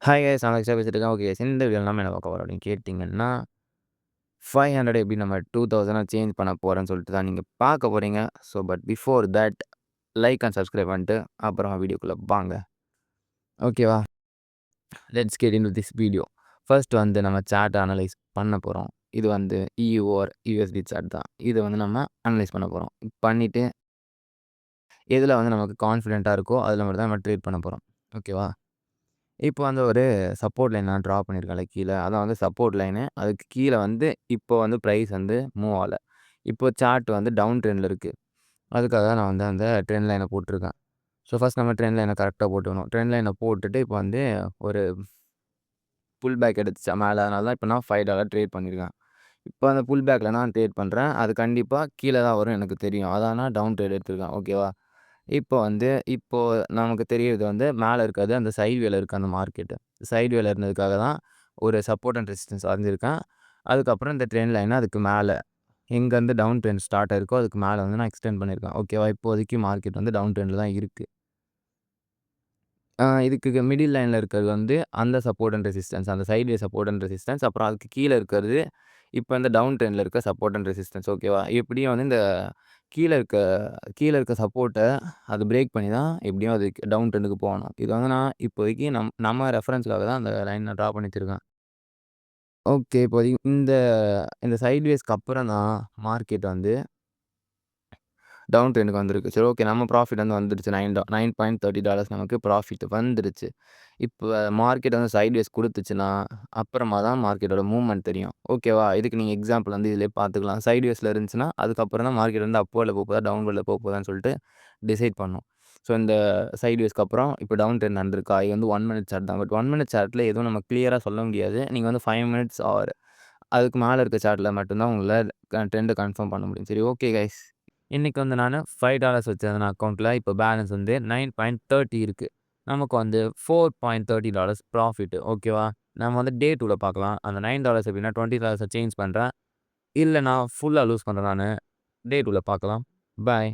Hi guys நான் அக்ஷயா பேசிட்டு இருக்கேன். ஓகே கைஸ் இந்த வீடியோல நம்ம என்ன பார்க்க போறோம் அப்படின்னு கேட்டிங்கன்னா, 500 எப்படி நம்ம 2000 சேஞ்ச் பண்ண போறோம்ன்னு சொல்லிட்டு தான் நீங்க பார்க்க போறீங்க. So but before that like and subscribe பண்ணிட்டு அப்புறம் வீடியோக்குள்ள வாங்க. ஓகேவா? Let's get into this video. First வந்து நம்ம சார்ட் அனலைஸ் பண்ண போறோம். இது வந்து EU ஆர் USD சார்ட் தான். இதை வந்து நம்ம அனலைஸ் பண்ண போறோம். பண்ணிட்டு எதில் வந்து நமக்கு கான்ஃபிடென்ட்டாக இருக்கோ அதில் மட்டும் தான் நம்ம ட்ரேட் பண்ண போறோம். ஓகேவா? இப்போ வந்து ஒரு சப்போர்ட் லைன் நான் ட்ரா பண்ணியிருக்கேன்ல கீழ. அதான் வந்து சப்போர்ட் லைனு. அதுக்கு கீழ வந்து இப்போ வந்து பிரைஸ் வந்து மூவ் ஆகல. இப்போ சார்ட் வந்து டவுன் ட்ரெண்ட்ல இருக்கு. அதுக்காக தான் நான் வந்து அந்த ட்ரெண்ட் லைன போட்டிருக்கேன். ஸோ ஃபர்ஸ்ட் நம்ம ட்ரெண்ட் லைன கரெக்ட்டா போட்டுக்கணும். ட்ரெண்ட் லைன போட்டுட்டு இப்போ வந்து ஒரு புல் பேக் எடுத்துச்சா மேல. அதனால தான் இப்போ நான் $5 ட்ரேட் பண்ணியிருக்கேன். இப்போ அந்த புல் பேக்ல நான் ட்ரேட் பண்ணுறேன். அது கண்டிப்பா கீழ தான் வரும் எனக்கு தெரியும். அதான் நான் டவுன் ட்ரேட் எடுத்திருக்கேன். ஓகேவா? இப்போ நமக்கு தெரியறது வந்து மேல இருக்கிறது அந்த சைட் வேல இருக்கு அந்த மார்க்கெட்டு. சைட் வேல இருந்ததுக்காக தான் ஒரு சப்போர்ட் அண்ட் ரெசிஸ்டன்ஸ் வரைஞ்சிருக்கேன். அதுக்கப்புறம் இந்த ட்ரெண்ட் லைன அதுக்கு மேல எங்கேருந்து டவுன் ட்ரெண்ட் ஸ்டார்ட் ஆயிருக்கோ அதுக்கு மேல வந்து நான் எக்ஸ்டெண்ட் பண்ணியிருக்கேன். ஓகேவா? இப்போதைக்கு மார்க்கெட் வந்து டவுன் ட்ரெண்ட்ல தான் இருக்கு. இதுக்கு மிடில் லைன்ல இருக்கிறது வந்து அந்த சப்போர்ட் அண்ட் ரெசிஸ்டன்ஸ். அந்த சைட்வே சப்போர்ட் அண்ட் ரெசிஸ்டன்ஸ். அப்புறம் அதுக்கு கீழ இருக்கிறது இப்போ இந்த டவுன் ட்ரெண்ட்ல இருக்க சப்போர்ட் அண்ட் ரெசிஸ்டன்ஸ். ஓகேவா? எப்படியும் வந்து இந்த கீழ இருக்க கீழ இருக்க சப்போர்ட்ட அது பிரேக் பண்ணி தான் எப்படியும் அது டவுன் ட்ரெண்டுக்கு போகணும். இது வந்து நான் இப்போதைக்கு நம்ம ரெஃபரன்ஸ்க்காக தான் அந்த லைன் நான் ட்ரா பண்ணி வச்சிருக்கேன். ஓகே. இப்போதைக்கு இந்த இந்த சைட்வேஸ்க்கு அப்புறம் தான் மார்க்கெட் வந்து டவுன் ட்ரெண்டுக்கு வந்திருக்கு. சரி ஓகே. நம்ம ப்ராஃபிட் வந்து வந்துருச்சு. $9.30 நமக்கு ப்ராஃபிட் வந்துருச்சு. இப்ப மார்க்கெட் வந்து சைட்வேஸ் குடுத்துச்சுன்னா, அப்புறமா தான் மார்க்கெட்டோட மூவ்மெண்ட் தெரியும். ஓகேவா? இதுக்கு நீங்க எக்ஸாம்பிள் வந்து இதிலயே பார்த்துக்கலாம். சைட்வேஸ்ல இருந்துச்சுன்னா, அதுக்கப்புறம் தான் மார்க்கெட் வந்து அப்வர்ட்ல போகுதா, டவுன்வர்ட்ல போகுதான்னு சொல்லிட்டு டிசைட் பண்ணும். ஸோ இந்த சைட்வேஸ்க்கு அப்புறம் இப்போ டவுன் ட்ரெண்ட் நடந்திருக்கா? இது வந்து 1 மினிட் சார்ட் தான். பட் 1 மினிட் சார்ட்ல எதுவும் நம்ம கிளியரா சொல்ல முடியாது. நீங்க வந்து 5 மினிட்ஸ் ஆர் அதுக்கு மேல இருக்க சார்ட்ல மட்டும் தான் உங்களால ட்ரெண்ட கன்ஃபார்ம் பண்ண முடியும். சரி ஓகே கைஸ். இன்னைக்கு வந்து நானு $5 வச்சிருந்தேன் அக்கவுண்ட்ல. இப்போ பேலன்ஸ் வந்து 9.30 இருக்கு. நமக்கு வந்து $4.30 ப்ராஃபிட். ஓகேவா? நம்ம வந்து டே 2ல பார்க்கலாம். அந்த $9 எப்படின்னா $20 சேஞ்ச் பண்றேன். இல்ல நான் ஃபுல்லா லூஸ் பண்றேன் நானு. டே 2ல பார்க்கலாம். பாய்.